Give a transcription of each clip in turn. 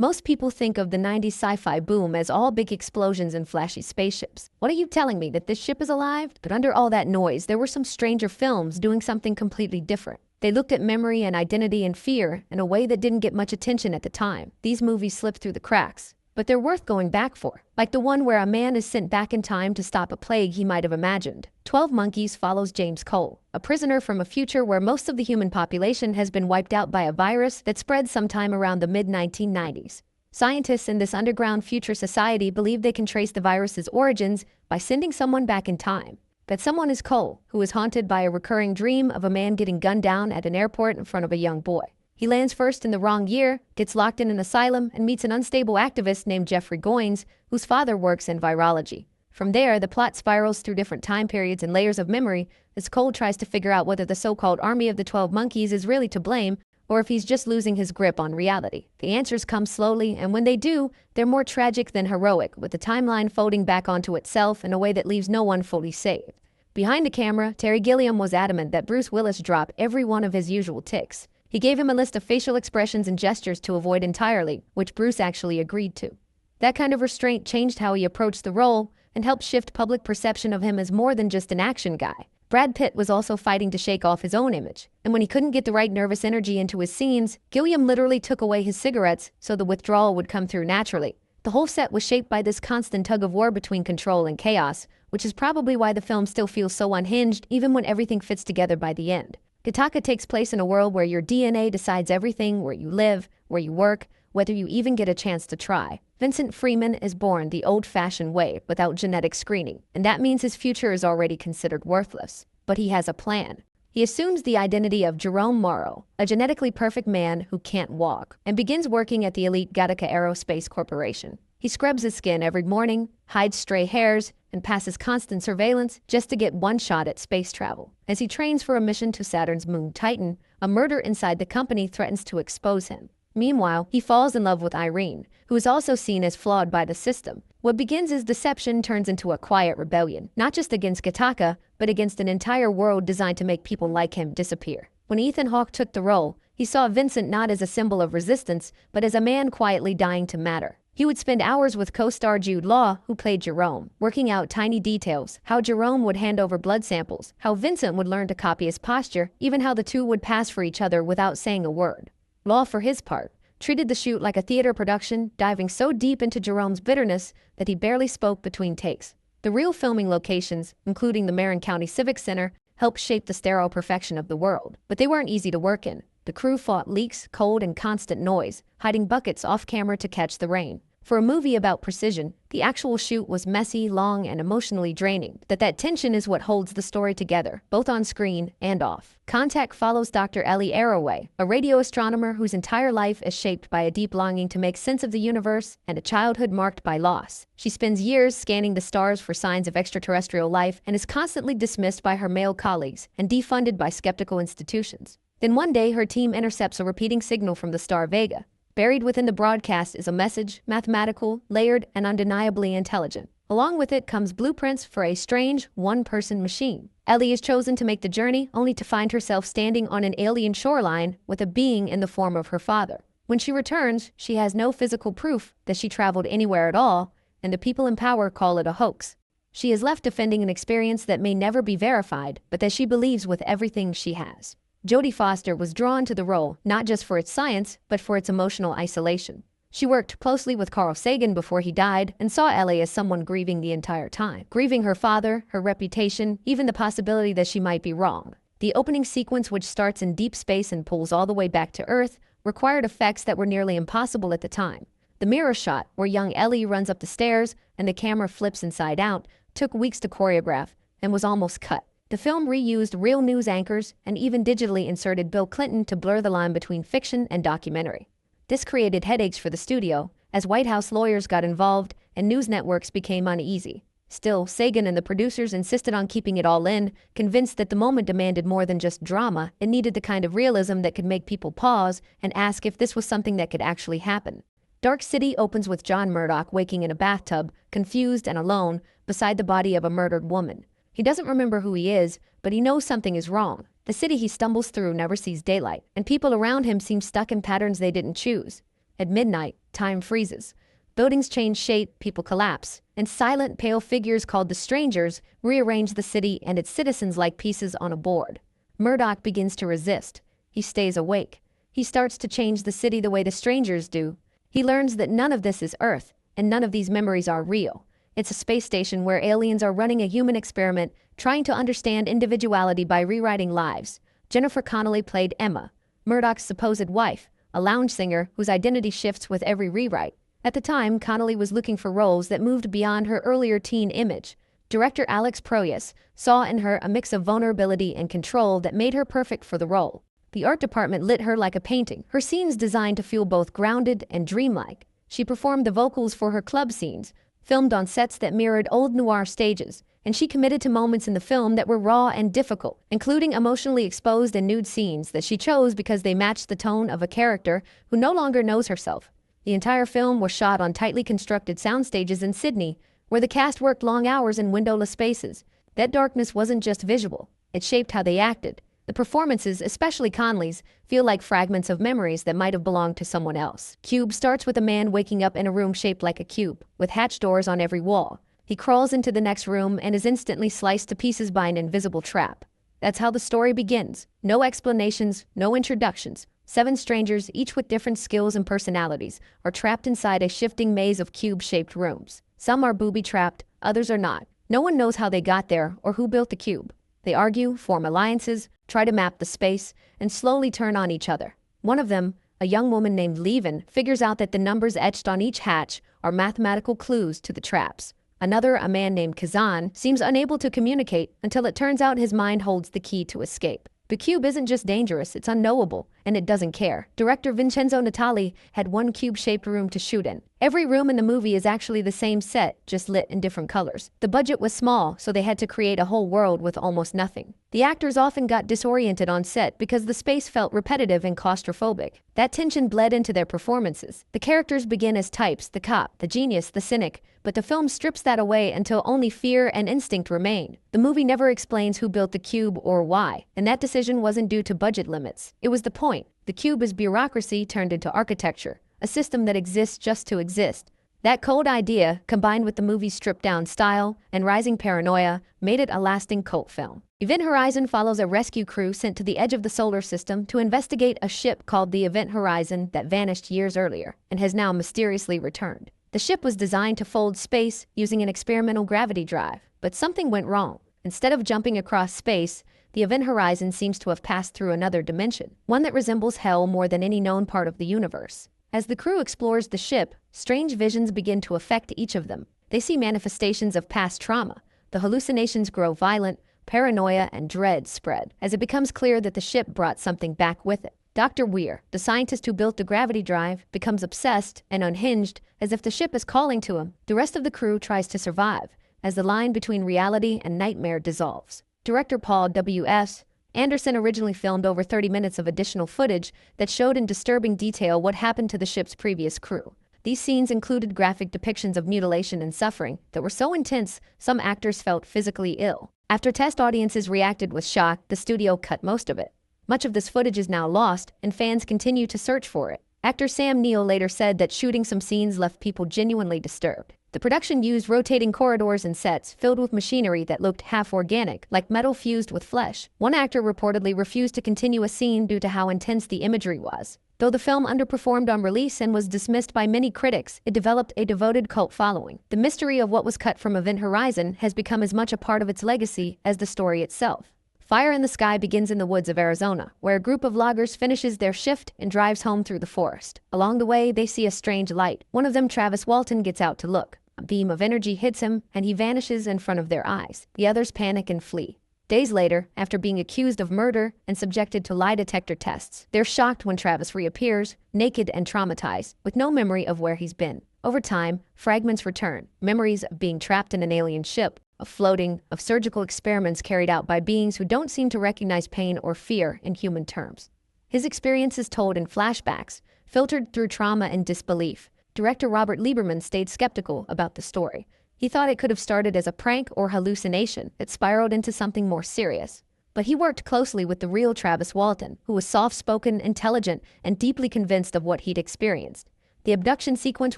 Most people think of the 90s sci-fi boom as all big explosions and flashy spaceships. What are you telling me, that this ship is alive? But under all that noise, there were some stranger films doing something completely different. They looked at memory and identity and fear in a way that didn't get much attention at the time. These movies slipped through the cracks, but they're worth going back for. Like the one where a man is sent back in time to stop a plague he might have imagined. 12 Monkeys follows James Cole, a prisoner from a future where most of the human population has been wiped out by a virus that spread sometime around the mid-1990s. Scientists in this underground future society believe they can trace the virus's origins by sending someone back in time. That someone is Cole, who is haunted by a recurring dream of a man getting gunned down at an airport in front of a young boy. He lands first in the wrong year, gets locked in an asylum, and meets an unstable activist named Jeffrey Goins, whose father works in virology. From there, the plot spirals through different time periods and layers of memory as Cole tries to figure out whether the so-called army of the 12 monkeys is really to blame or if he's just losing his grip on reality. The answers come slowly, and when they do, they're more tragic than heroic, with the timeline folding back onto itself in a way that leaves no one fully saved. Behind the camera, Terry Gilliam was adamant that Bruce Willis drop every one of his usual tics. He gave him a list of facial expressions and gestures to avoid entirely, which Bruce actually agreed to. That kind of restraint changed how he approached the role and helped shift public perception of him as more than just an action guy. Brad Pitt was also fighting to shake off his own image, and when he couldn't get the right nervous energy into his scenes, Gilliam literally took away his cigarettes so the withdrawal would come through naturally. The whole set was shaped by this constant tug-of-war between control and chaos, which is probably why the film still feels so unhinged even when everything fits together by the end. Gattaca takes place in a world where your DNA decides everything, where you live, where you work, whether you even get a chance to try. Vincent Freeman is born the old-fashioned way, without genetic screening, and that means his future is already considered worthless. But he has a plan. He assumes the identity of Jerome Morrow, a genetically perfect man who can't walk, and begins working at the elite Gattaca Aerospace Corporation. He scrubs his skin every morning, hides stray hairs, and passes constant surveillance just to get one shot at space travel. As he trains for a mission to Saturn's moon Titan, a murder inside the company threatens to expose him. Meanwhile, he falls in love with Irene, who is also seen as flawed by the system. What begins as deception turns into a quiet rebellion, not just against Gattaca, but against an entire world designed to make people like him disappear. When Ethan Hawke took the role, he saw Vincent not as a symbol of resistance, but as a man quietly dying to matter. He would spend hours with co-star Jude Law, who played Jerome, working out tiny details, how Jerome would hand over blood samples, how Vincent would learn to copy his posture, even how the two would pass for each other without saying a word. Law, for his part, treated the shoot like a theater production, diving so deep into Jerome's bitterness that he barely spoke between takes. The real filming locations, including the Marin County Civic Center, helped shape the sterile perfection of the world, but they weren't easy to work in. The crew fought leaks, cold, and constant noise, hiding buckets off camera to catch the rain. For a movie about precision, the actual shoot was messy, long, and emotionally draining. That tension is what holds the story together, both on screen and off. Contact follows Dr. Ellie Arroway, a radio astronomer whose entire life is shaped by a deep longing to make sense of the universe and a childhood marked by loss. She spends years scanning the stars for signs of extraterrestrial life and is constantly dismissed by her male colleagues and defunded by skeptical institutions. Then one day, her team intercepts a repeating signal from the star Vega. Buried within the broadcast is a message, mathematical, layered, and undeniably intelligent. Along with it comes blueprints for a strange, one-person machine. Ellie is chosen to make the journey, only to find herself standing on an alien shoreline with a being in the form of her father. When she returns, she has no physical proof that she traveled anywhere at all, and the people in power call it a hoax. She is left defending an experience that may never be verified, but that she believes with everything she has. Jodie Foster was drawn to the role not just for its science, but for its emotional isolation. She worked closely with Carl Sagan before he died and saw Ellie as someone grieving the entire time. Grieving her father, her reputation, even the possibility that she might be wrong. The opening sequence, which starts in deep space and pulls all the way back to Earth, required effects that were nearly impossible at the time. The mirror shot, where young Ellie runs up the stairs and the camera flips inside out, took weeks to choreograph and was almost cut. The film reused real news anchors and even digitally inserted Bill Clinton to blur the line between fiction and documentary. This created headaches for the studio, as White House lawyers got involved and news networks became uneasy. Still, Sagan and the producers insisted on keeping it all in, convinced that the moment demanded more than just drama. It needed the kind of realism that could make people pause and ask if this was something that could actually happen. Dark City opens with John Murdoch waking in a bathtub, confused and alone, beside the body of a murdered woman. He doesn't remember who he is, but he knows something is wrong. The city he stumbles through never sees daylight, and people around him seem stuck in patterns they didn't choose. At midnight, time freezes. Buildings change shape, people collapse, and silent, pale figures called the Strangers rearrange the city and its citizens like pieces on a board. Murdoch begins to resist. He stays awake. He starts to change the city the way the Strangers do. He learns that none of this is Earth, and none of these memories are real. It's a space station where aliens are running a human experiment, trying to understand individuality by rewriting lives. Jennifer Connelly played Emma, Murdoch's supposed wife, a lounge singer whose identity shifts with every rewrite. At the time, Connelly was looking for roles that moved beyond her earlier teen image. Director Alex Proyas saw in her a mix of vulnerability and control that made her perfect for the role. The art department lit her like a painting, her scenes designed to feel both grounded and dreamlike. She performed the vocals for her club scenes, filmed on sets that mirrored old noir stages, and she committed to moments in the film that were raw and difficult, including emotionally exposed and nude scenes that she chose because they matched the tone of a character who no longer knows herself. The entire film was shot on tightly constructed sound stages in Sydney, where the cast worked long hours in windowless spaces. That darkness wasn't just visual, it shaped how they acted. The performances, especially Connelly's, feel like fragments of memories that might have belonged to someone else. Cube starts with a man waking up in a room shaped like a cube, with hatch doors on every wall. He crawls into the next room and is instantly sliced to pieces by an invisible trap. That's how the story begins. No explanations, no introductions. 7 strangers, each with different skills and personalities, are trapped inside a shifting maze of cube-shaped rooms. Some are booby-trapped, others are not. No one knows how they got there or who built the cube. They argue, form alliances, try to map the space, and slowly turn on each other. One of them, a young woman named Levin, figures out that the numbers etched on each hatch are mathematical clues to the traps. Another, a man named Kazan, seems unable to communicate until it turns out his mind holds the key to escape. The cube isn't just dangerous, it's unknowable, and it doesn't care. Director Vincenzo Natali had one cube-shaped room to shoot in. Every room in the movie is actually the same set, just lit in different colors. The budget was small, so they had to create a whole world with almost nothing. The actors often got disoriented on set because the space felt repetitive and claustrophobic. That tension bled into their performances. The characters begin as types, the cop, the genius, the cynic, but the film strips that away until only fear and instinct remain. The movie never explains who built the cube or why, and that decision wasn't due to budget limits. It was the point. The cube is bureaucracy turned into architecture, a system that exists just to exist. That cold idea, combined with the movie's stripped-down style and rising paranoia, made it a lasting cult film. Event Horizon follows a rescue crew sent to the edge of the solar system to investigate a ship called the Event Horizon that vanished years earlier and has now mysteriously returned. The ship was designed to fold space using an experimental gravity drive, but something went wrong. Instead of jumping across space, the Event Horizon seems to have passed through another dimension, one that resembles hell more than any known part of the universe. As the crew explores the ship, strange visions begin to affect each of them. They see manifestations of past trauma. The hallucinations grow violent, paranoia and dread spread, as it becomes clear that the ship brought something back with it. Dr. Weir, the scientist who built the gravity drive, becomes obsessed and unhinged, as if the ship is calling to him. The rest of the crew tries to survive, as the line between reality and nightmare dissolves. Director Paul W.S. Anderson originally filmed over 30 minutes of additional footage that showed in disturbing detail what happened to the ship's previous crew. These scenes included graphic depictions of mutilation and suffering that were so intense some actors felt physically ill. After test audiences reacted with shock, the studio cut most of it. Much of this footage is now lost, and fans continue to search for it. Actor Sam Neill later said that shooting some scenes left people genuinely disturbed. The production used rotating corridors and sets filled with machinery that looked half-organic, like metal fused with flesh. One actor reportedly refused to continue a scene due to how intense the imagery was. Though the film underperformed on release and was dismissed by many critics, it developed a devoted cult following. The mystery of what was cut from Event Horizon has become as much a part of its legacy as the story itself. Fire in the Sky begins in the woods of Arizona, where a group of loggers finishes their shift and drives home through the forest. Along the way, they see a strange light. One of them, Travis Walton, gets out to look. A beam of energy hits him, and he vanishes in front of their eyes. The others panic and flee. Days later, after being accused of murder and subjected to lie detector tests, they're shocked when Travis reappears, naked and traumatized, with no memory of where he's been. Over time, fragments return, memories of being trapped in an alien ship, of floating, of surgical experiments carried out by beings who don't seem to recognize pain or fear in human terms. His experience is told in flashbacks, filtered through trauma and disbelief. Director Robert Lieberman stayed skeptical about the story. He thought it could have started as a prank or hallucination that spiraled into something more serious. But he worked closely with the real Travis Walton, who was soft-spoken, intelligent, and deeply convinced of what he'd experienced. The abduction sequence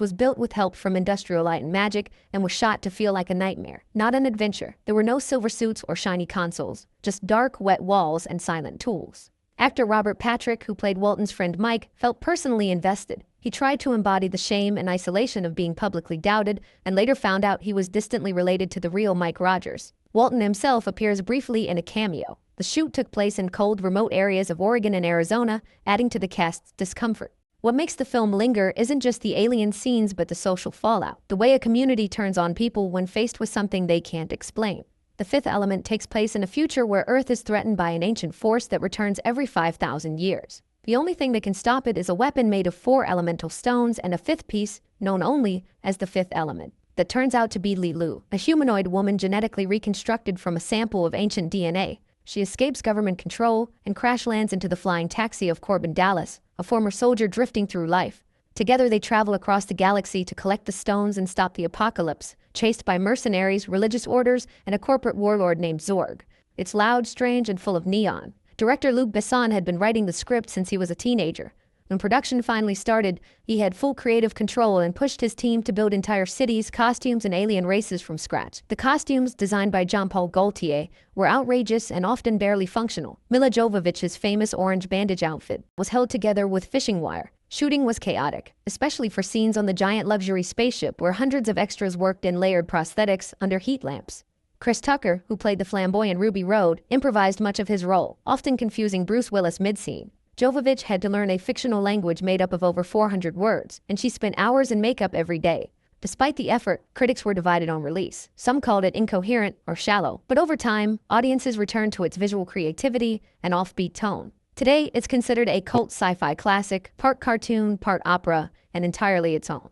was built with help from industrial light and magic and was shot to feel like a nightmare, not an adventure. There were no silver suits or shiny consoles, just dark, wet walls and silent tools. Actor Robert Patrick, who played Walton's friend Mike, felt personally invested. He tried to embody the shame and isolation of being publicly doubted, and later found out he was distantly related to the real Mike Rogers. Walton himself appears briefly in a cameo. The shoot took place in cold, remote areas of Oregon and Arizona, adding to the cast's discomfort. What makes the film linger isn't just the alien scenes but the social fallout, the way a community turns on people when faced with something they can't explain. The fifth element takes place in a future where Earth is threatened by an ancient force that returns every 5,000 years. The only thing that can stop it is a weapon made of 4 elemental stones and a fifth piece, known only as the fifth element, that turns out to be Lilu, a humanoid woman genetically reconstructed from a sample of ancient DNA. She escapes government control and crash lands into the flying taxi of Corbin Dallas, a former soldier drifting through life. Together they travel across the galaxy to collect the stones and stop the apocalypse, chased by mercenaries, religious orders, and a corporate warlord named Zorg. It's loud, strange, and full of neon. Director Luc Besson had been writing the script since he was a teenager. When production finally started, he had full creative control and pushed his team to build entire cities, costumes, and alien races from scratch. The costumes, designed by Jean-Paul Gaultier, were outrageous and often barely functional. Milla Jovovich's famous orange bandage outfit was held together with fishing wire. Shooting was chaotic, especially for scenes on the giant luxury spaceship where hundreds of extras worked in layered prosthetics under heat lamps. Chris Tucker, who played the flamboyant Ruby Road, improvised much of his role, often confusing Bruce Willis mid-scene. Jovovich had to learn a fictional language made up of over 400 words, and she spent hours in makeup every day. Despite the effort, critics were divided on release. Some called it incoherent or shallow, but over time, audiences returned to its visual creativity and offbeat tone. Today, it's considered a cult sci-fi classic, part cartoon, part opera, and entirely its own.